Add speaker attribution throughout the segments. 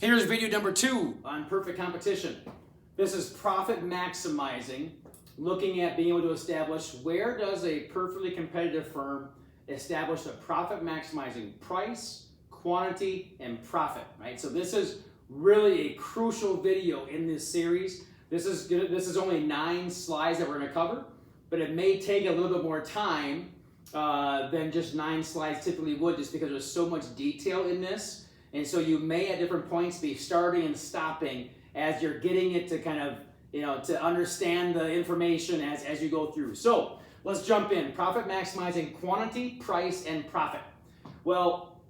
Speaker 1: Here's video number 2 on perfect competition. This is profit maximizing, looking at being able to establish where does a perfectly competitive firm establish a profit maximizing price, quantity, and profit, right? So this is really a crucial video in this series. This is only 9 slides that we're going to cover, but it may take a little bit more time than just 9 slides typically would, just because there's so much detail in this. And so you may at different points be starting and stopping as you're getting it to kind of, to understand the information as you go through. So let's jump in. Profit maximizing quantity, price, and profit. Well,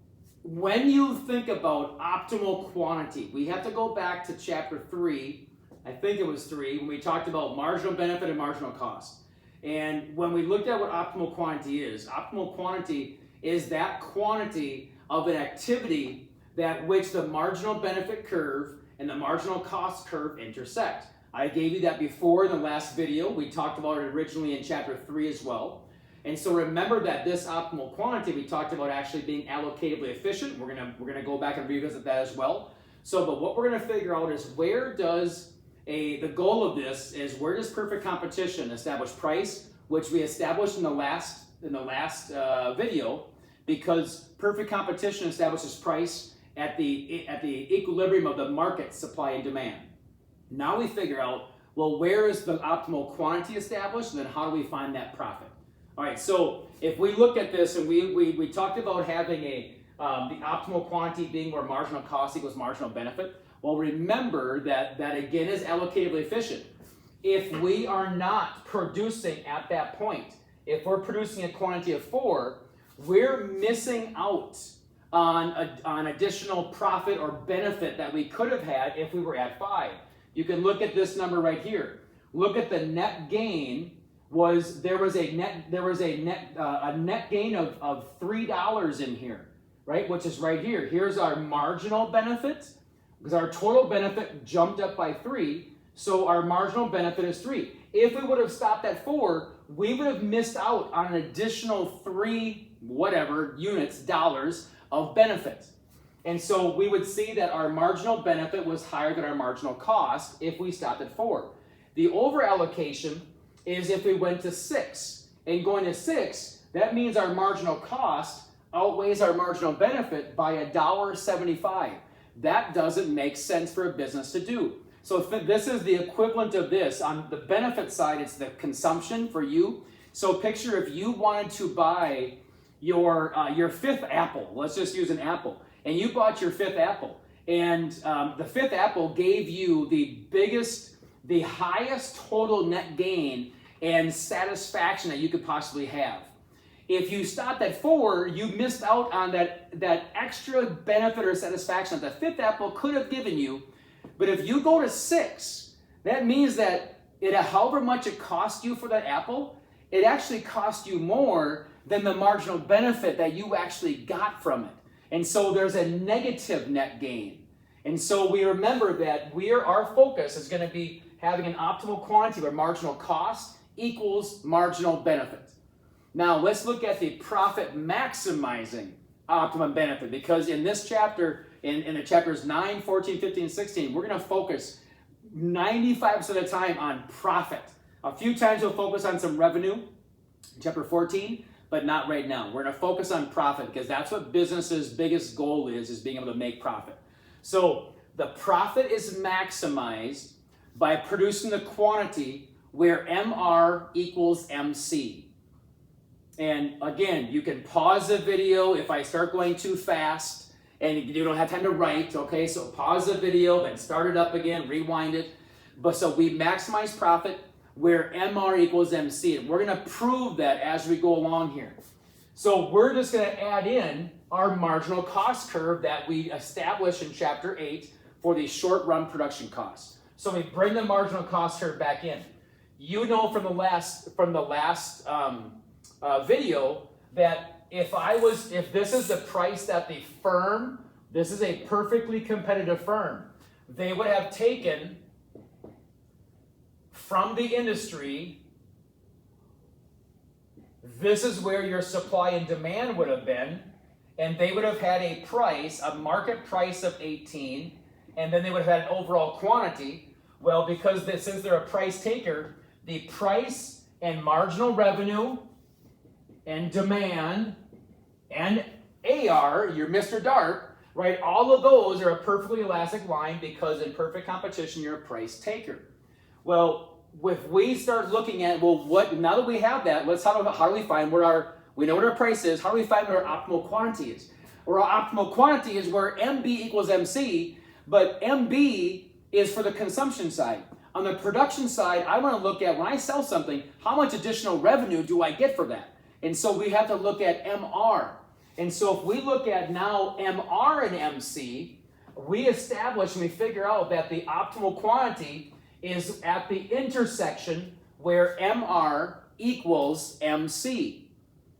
Speaker 1: when you think about optimal quantity, we have to go back to chapter 3, I think it was 3, when we talked about marginal benefit and marginal cost. And when we looked at what optimal quantity is that quantity of an activity that which the marginal benefit curve and the marginal cost curve intersect. I gave you that before in the last video. We talked about it originally in chapter 3 as well. And so remember that this optimal quantity we talked about actually being allocatively efficient. We're gonna go back and revisit that as well. So, but what we're gonna figure out is where does the goal of this is where does perfect competition establish price, which we established in the last video, because perfect competition establishes price at the equilibrium of the market supply and demand. Now we figure out, well, where is the optimal quantity established, and then how do we find that profit? All right, so if we look at this, and we talked about having the optimal quantity being where marginal cost equals marginal benefit. Well, remember that again is allocatively efficient. If we are not producing at that point, if we're producing a quantity of 4, we're missing out on additional profit or benefit that we could have had if we were at 5. You can look at this number right here. Look at the net gain. There was a net gain of $3 in here, right? Which is right here. Here's our marginal benefit, because our total benefit jumped up by 3, so our marginal benefit is 3. If we would have stopped at 4, we would have missed out on an additional 3 dollars of benefit. And so we would see that our marginal benefit was higher than our marginal cost if we stopped at 4. The over allocation is if we went to 6. And going to 6, that means our marginal cost outweighs our marginal benefit by $1.75. That doesn't make sense for a business to do. So this is the equivalent of this. On the benefit side, it's the consumption for you. So picture if you wanted to buy your 5th apple. Let's just use an apple. And you bought your 5th apple. And the 5th apple gave you the highest total net gain and satisfaction that you could possibly have. If you stopped at 4, you missed out on that extra benefit or satisfaction that the 5th apple could have given you. But if you go to 6, that means that however much it cost you for that apple, it actually cost you more than the marginal benefit that you actually got from it. And so there's a negative net gain. And so we remember that our focus is going to be having an optimal quantity where marginal cost equals marginal benefit. Now let's look at the profit maximizing optimum benefit, because in this chapter, in the chapters 9, 14, 15, and 16, we're going to focus 95% of the time on profit. A few times we'll focus on some revenue, in chapter 14, but not right now. We're going to focus on profit because that's what business's biggest goal is being able to make profit. So the profit is maximized by producing the quantity where MR equals MC. And again, you can pause the video if I start going too fast and you don't have time to write, okay? So pause the video, then start it up again, rewind it. But so we maximize profit where MR equals MC. And we're going to prove that as we go along here. So we're just going to add in our marginal cost curve that we established in chapter 8 for the short run production costs. So we bring the marginal cost curve back in. You know from the last video that if this is the price that the firm, this is a perfectly competitive firm, they would have taken from the industry, this is where your supply and demand would have been, and they would have had a price, a market price of 18, and then they would have had an overall quantity. Well, because since they're a price taker, the price and marginal revenue and demand and AR, your Mr. Dart, right? All of those are a perfectly elastic line because in perfect competition, you're a price taker. Well, if we start looking at, well, now that we have that, how do we find we know what our price is, how do we find what our optimal quantity is? Or our optimal quantity is where MB equals MC, but MB is for the consumption side. On the production side, I want to look at, when I sell something, how much additional revenue do I get for that? And so we have to look at MR. And so if we look at now MR and MC, we establish and we figure out that the optimal quantity is at the intersection where MR equals MC.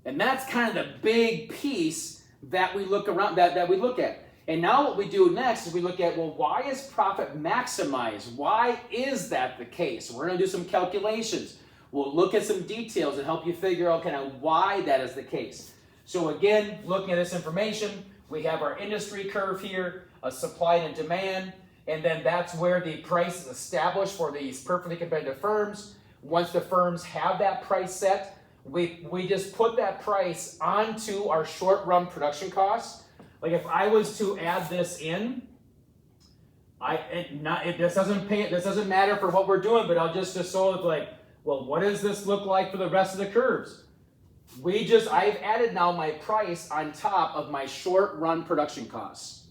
Speaker 1: And that's kind of the big piece that we look around, that we look at. And now what we do next is we look at, well, why is profit maximized? Why is that the case? We're going to do some calculations. We'll look at some details and help you figure out kind of why that is the case. So again, looking at this information, we have our industry curve here, a supply and a demand, and then that's where the price is established for these perfectly competitive firms. Once the firms have that price set, we just put that price onto our short-run production costs. Like if I was to add this in, this doesn't matter for what we're doing, but I'll just so it's like, well, what does this look like for the rest of the curves? I've added now my price on top of my short-run production costs.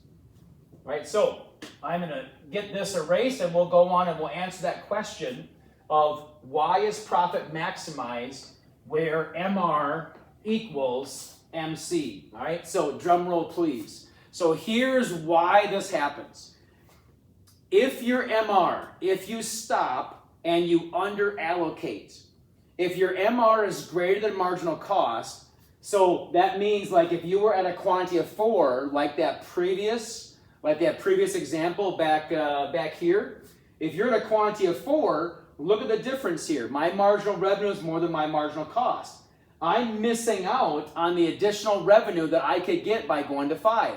Speaker 1: Right, so I'm going to get this erased and we'll go on and we'll answer that question of why is profit maximized where MR equals MC. All right, so drum roll please. So here's why this happens. If your MR, if you stop and you under allocate, if your MR is greater than marginal cost, so that means like if you were at a quantity of 4, like that previous example back here, if you're at a quantity of 4, look at the difference here. My marginal revenue is more than my marginal cost. I'm missing out on the additional revenue that I could get by going to 5.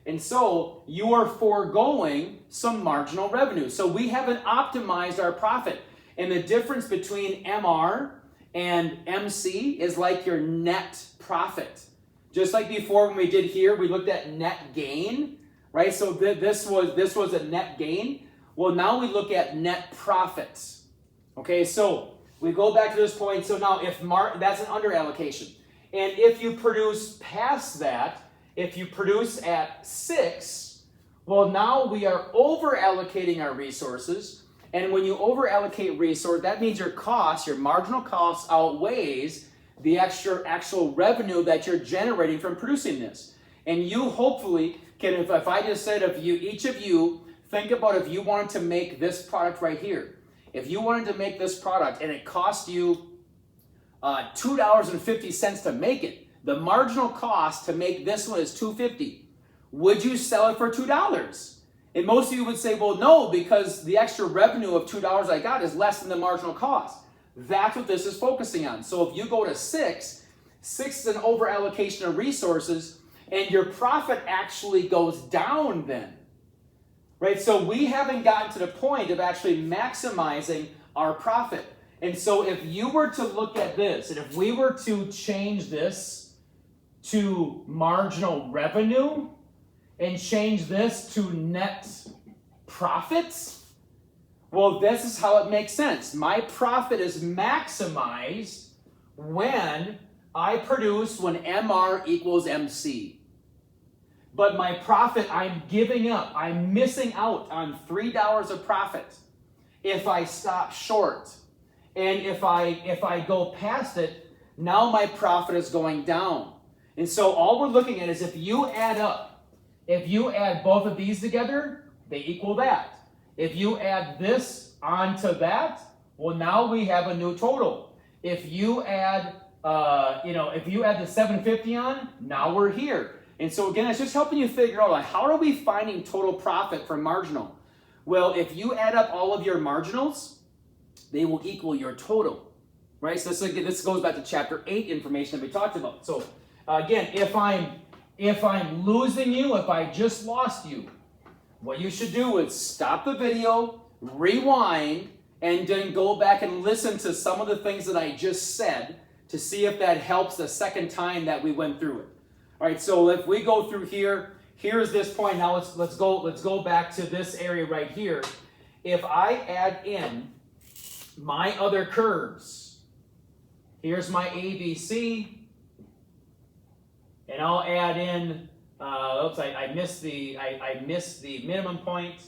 Speaker 1: And so you are foregoing some marginal revenue. So we haven't optimized our profit. And the difference between MR and MC is like your net profit. Just like before when we did here, we looked at net gain, right? So this was a net gain. Well, now we look at net profits. Okay, so we go back to this point. So now that's an under allocation. And if you produce past that, if you produce at 6, well, now we are over allocating our resources. And when you over allocate resource, that means your cost, your marginal cost outweighs the actual revenue that you're generating from producing this. And you hopefully can, if I just said, each of you think about if you wanted to make this product right here. If you wanted to make this product and it cost you $2.50 to make it, the marginal cost to make this one is $2.50. Would you sell it for $2? And most of you would say, well, no, because the extra revenue of $2 I got is less than the marginal cost. That's what this is focusing on. So if you go to 6 is an over allocation of resources, and your profit actually goes down then. Right? So we haven't gotten to the point of actually maximizing our profit. And so if you were to look at this, and if we were to change this to marginal revenue and change this to net profits, well, this is how it makes sense. My profit is maximized when I produce when MR equals MC. But my profit, I'm giving up. I'm missing out on $3 of profit if I stop short. And if I go past it, now my profit is going down. And so all we're looking at is if you add both of these together, they equal that. If you add this onto that, well, now we have a new total. If you add, if you add the 750 on, now we're here. And so again, it's just helping you figure out, like, how are we finding total profit from marginal? Well, if you add up all of your marginals, they will equal your total, right? So this goes back to chapter 8 information that we talked about. So again, if I'm losing you, if I just lost you, what you should do is stop the video, rewind, and then go back and listen to some of the things that I just said to see if that helps the second time that we went through it. All right, so if we go through here, here's this point. Now let's go back to this area right here. If I add in my other curves, here's my ABC, and I'll add in. Oops, I missed the minimum point.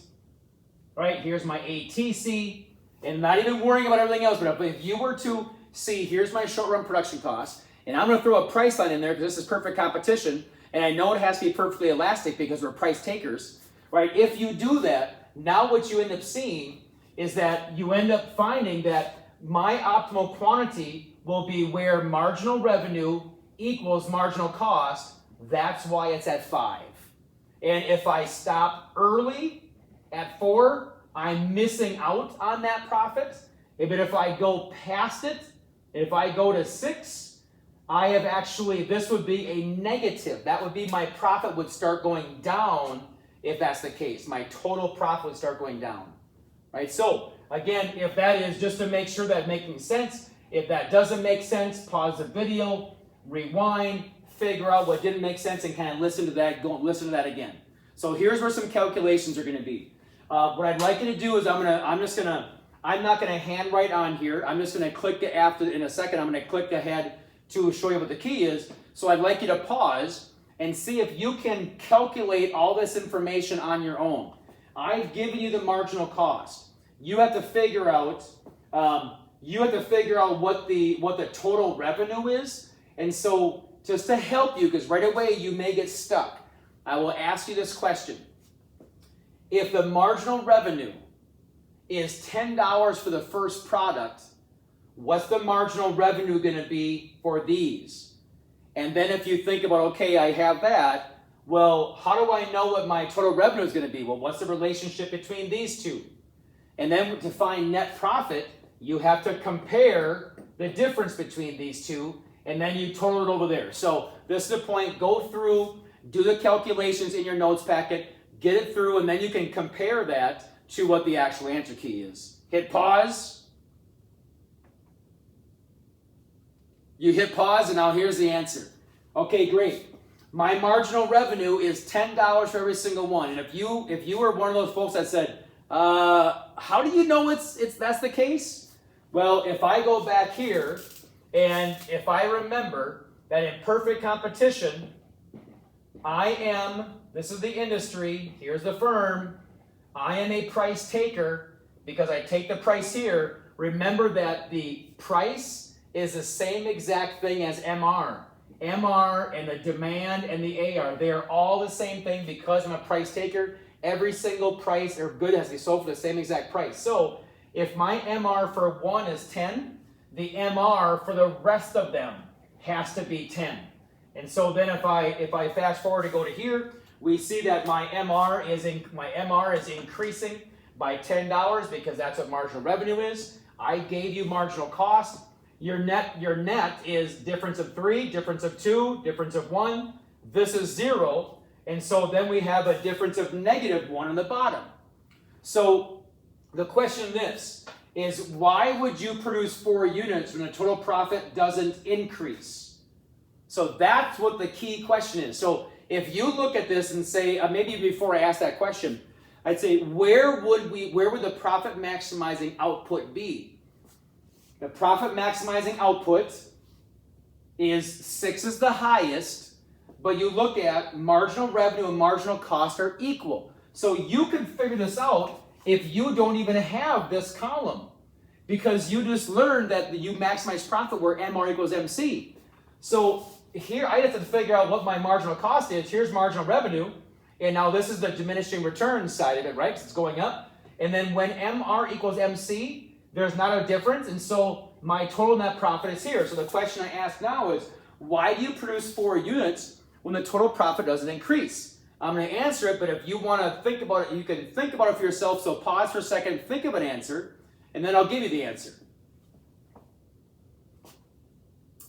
Speaker 1: Right, here's my ATC, and not even worrying about everything else. But if you were to see, here's my short-run production cost, and I'm going to throw a price line in there because this is perfect competition, and I know it has to be perfectly elastic because we're price takers. Right? If you do that, now what you end up seeing is that you end up finding that my optimal quantity will be where marginal revenue equals marginal cost. That's why it's at 5. And if I stop early at 4, I'm missing out on that profit. But if I go past it, if I go to 6, I have actually, this would be a negative. That would be my profit would start going down if that's the case. My total profit would start going down. Right? So, again, if that is just to make sure that's making sense, if that doesn't make sense, pause the video, rewind, figure out what didn't make sense, and kind of listen to that, go listen to that again. So here's where some calculations are going to be. What I'd like you to do is I'm not going to handwrite on here. I'm just going to click it after, in a second, I'm going to click ahead to show you what the key is. So I'd like you to pause and see if you can calculate all this information on your own. I've given you the marginal cost. You have to figure out what the total revenue is. And so just to help you, because right away you may get stuck, I will ask you this question. If the marginal revenue is $10 for the first product, what's the marginal revenue going to be for these? And then if you think about, okay, I have that, well, how do I know what my total revenue is going to be? Well, what's the relationship between these two? And then to find net profit, you have to compare the difference between these two, and then you total it over there. So this is the point. Go through, do the calculations in your notes packet, get it through, and then you can compare that to what the actual answer key is. Hit pause. You hit pause, and now here's the answer. Okay, great. My marginal revenue is $10 for every single one. And if you were one of those folks that said, how do you know that's the case? Well, if I go back here, and if I remember that in perfect competition, this is the industry, here's the firm, I am a price taker because I take the price here. Remember that the price is the same exact thing as MR. MR and the demand and the AR, they are all the same thing because I'm a price taker. Every single price or good has to be sold for the same exact price. So if my MR for one is 10, the MR for the rest of them has to be 10. And so then if I fast forward to go to here, we see that my MR is increasing by $10 because that's what marginal revenue is. I gave you marginal cost. Your net is difference of 3, difference of 2, difference of 1. This is 0. And so then we have a difference of -1 on the bottom. So the question is why would you produce 4 units when the total profit doesn't increase? So that's what the key question is. So if you look at this and say, maybe before I ask that question, I'd say where would the profit maximizing output be? The profit maximizing output is 6 is the highest, but you look at marginal revenue and marginal cost are equal. So you can figure this out if you don't even have this column, because you just learned that you maximize profit where MR equals MC. So here I have to figure out what my marginal cost is. Here's marginal revenue, and now this is the diminishing returns side of it, right? So it's going up. And then when MR equals MC, there's not a difference, and so my total net profit is here. So the question I ask now is, why do you produce 4 units when the total profit doesn't increase? I'm going to answer it, but if you want to think about it, you can think about it for yourself. So pause for a second, think of an answer, and then I'll give you the answer.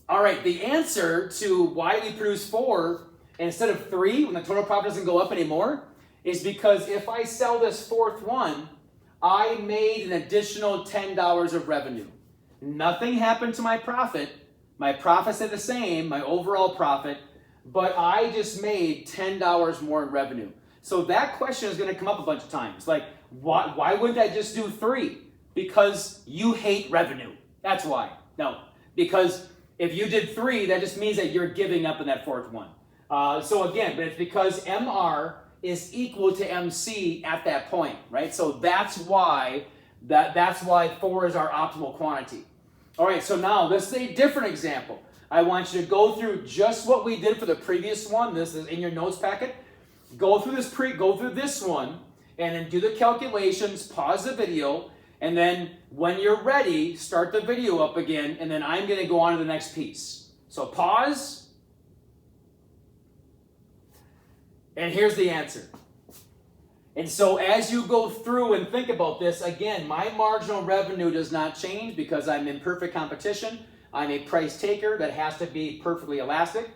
Speaker 1: All right, the answer to why we produce 4 instead of 3 when the total profit doesn't go up anymore is because if I sell this fourth one, I made an additional $10 of revenue. Nothing happened to my profit. My profit stayed the same, my overall profit, but I just made $10 more in revenue. So that question is going to come up a bunch of times. Like, why wouldn't I just do 3? Because you hate revenue. That's why. No, because if you did 3, that just means that you're giving up in that fourth one. So again, but it's because MR is equal to MC at that point, right? So that's why 4 is our optimal quantity. All right, so now this is a different example. I want you to go through just what we did for the previous one. This is in your notes packet. Go through this one, and then do the calculations, pause the video, and then when you're ready, start the video up again, and then I'm going to go on to the next piece. So pause, and here's the answer. And so as you go through and think about this, again, my marginal revenue does not change because I'm in perfect competition. I'm a price taker that has to be perfectly elastic.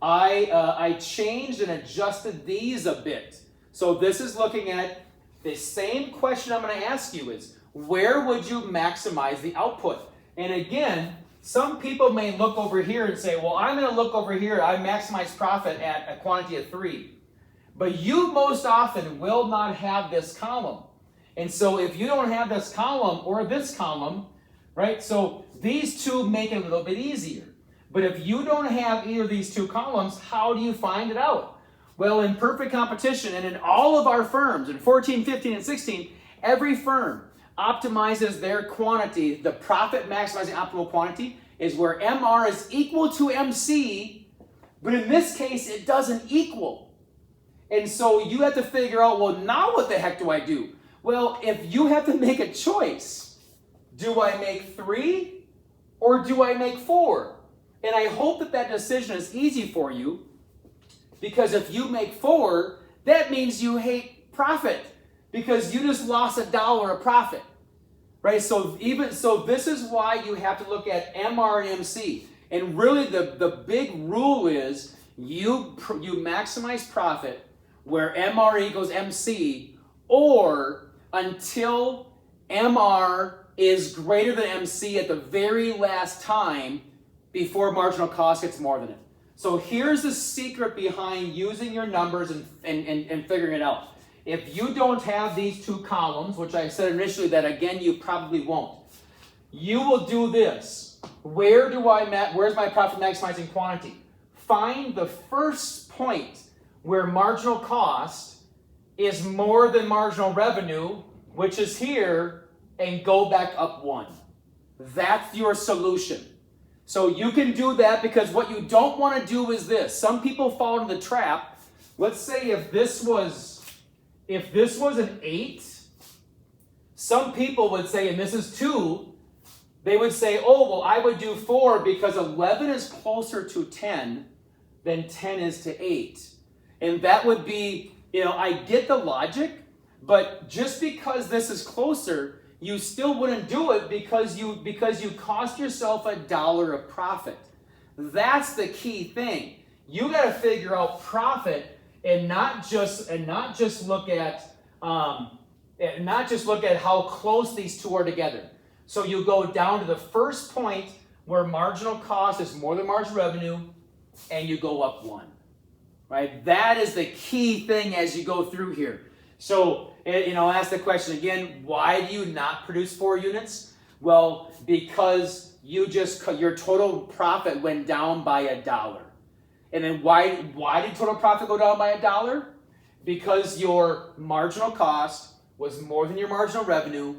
Speaker 1: I changed and adjusted these a bit. So this is looking at the same question I'm going to ask you is, where would you maximize the output? And again, some people may look over here and say, well, I'm going to look over here. I maximize profit at a quantity of 3. But you most often will not have this column. And so if you don't have this column or this column, right, so these two make it a little bit easier. But if you don't have either of these two columns, how do you find it out? Well, in perfect competition and in all of our firms, in 14, 15, and 16, every firm optimizes their quantity. The profit maximizing optimal quantity is where MR is equal to MC, but in this case, it doesn't equal. And so you have to figure out, well, now what the heck do I do? Well, if you have to make a choice, do I make 3 or do I make 4? And I hope that that decision is easy for you, because if you make 4, that means you hate profit because you just lost $1 of profit, right? So this is why you have to look at MR and MC. And really the big rule is you maximize profit where MR equals MC, or until MR is greater than MC at the very last time before marginal cost gets more than it. So here's the secret behind using your numbers and figuring it out. If you don't have these two columns, which I said initially that again you probably won't, you will do this. Where's my profit maximizing quantity? Find the first point where marginal cost is more than marginal revenue, which is here, and go back up 1. That's your solution. So you can do that, because what you don't want to do is this. Some people fall into the trap. Let's say if this was an 8, some people would say, and this is 2, they would say, oh, well, I would do 4 because 11 is closer to 10 than 10 is to 8. And that would be, I get the logic, but just because this is closer, you still wouldn't do it because you cost yourself $1 of profit. That's the key thing. You got to figure out profit and not just look at how close these two are together. So you go down to the first point where marginal cost is more than marginal revenue, and you go up 1. Right? That is the key thing as you go through here. So, I'll ask the question again, why do you not produce 4 units? Well, because your total profit went down by $1. And then why did total profit go down by $1? Because your marginal cost was more than your marginal revenue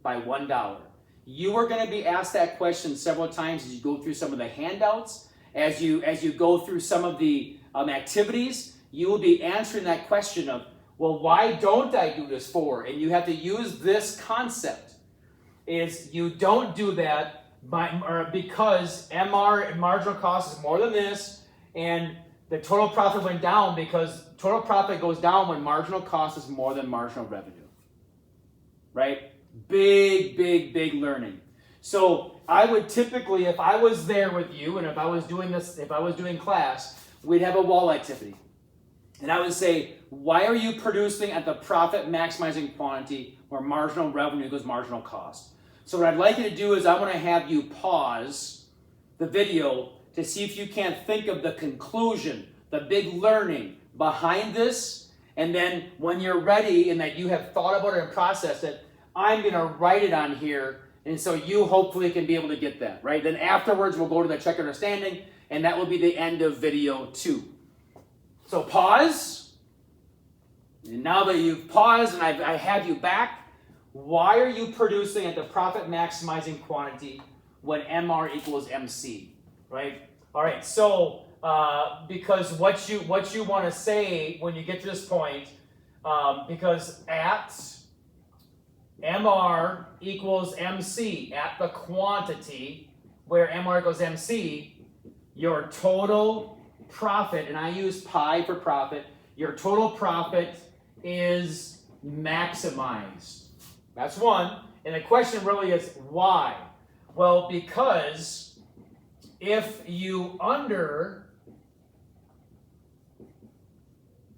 Speaker 1: by $1. You are going to be asked that question several times as you go through some of the handouts, as you go through some of the activities. You will be answering that question of, well, why don't I do this 4? And you have to use this concept. Is you don't do that because MR, marginal cost, is more than this, and the total profit went down because total profit goes down when marginal cost is more than marginal revenue. Right? Big, big, big learning. So I would typically, if I was there with you and if I was doing class, we'd have a wall activity. And I would say, why are you producing at the profit maximizing quantity where marginal revenue equals marginal cost? So what I'd like you to do is I want to have you pause the video to see if you can't think of the conclusion, the big learning behind this. And then when you're ready and that you have thought about it and processed it, I'm going to write it on here. And so you hopefully can be able to get that, right? Then afterwards, we'll go to the check understanding, and that will be the end of video 2. So pause. And now that you've paused and I have you back, why are you producing at the profit maximizing quantity when MR equals MC, right? All right, so because what you want to say when you get to this point, because at MR equals MC, at the quantity where MR equals MC, your total profit, and I use pi for profit, your total profit is maximized. That's one. And the question really is why? Well, because if you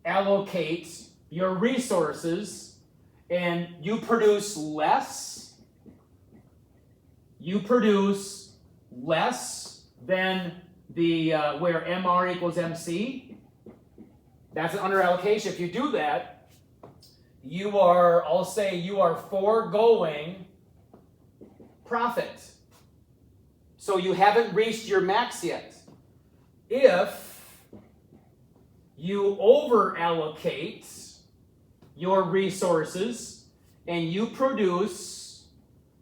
Speaker 1: allocate your resources and you produce less than the where MR equals MC, that's an under allocation. If you do that, you are, I'll say you are foregoing profit. So you haven't reached your max yet. If you over allocate your resources and you produce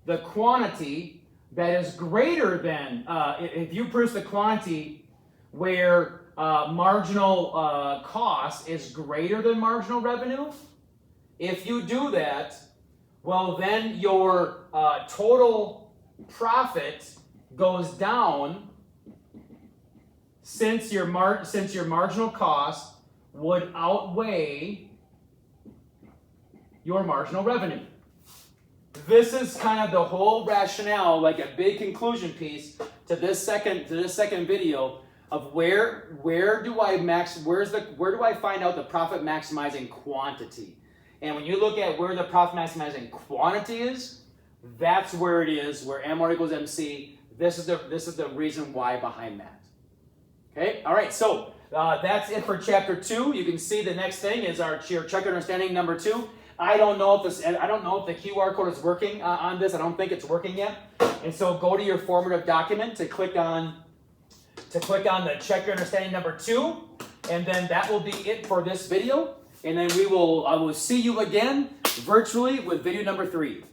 Speaker 1: the quantity that is greater than, if you produce the quantity where marginal cost is greater than marginal revenue, if you do that, well then your total profit goes down since your marginal cost would outweigh your marginal revenue. This is kind of the whole rationale, like a big conclusion piece to this second video of where do I find out the profit maximizing quantity? And when you look at where the profit maximizing quantity is, that's where it is, where MR equals MC. This is the reason why behind that. Okay, all right, so that's it for chapter 2. You can see the next thing is your check understanding number 2. I don't know if the QR code is working on this. I don't think it's working yet. And so go to your formative document to click on the check your understanding number 2, and then that will be it for this video. And then I will see you again virtually with video number 3.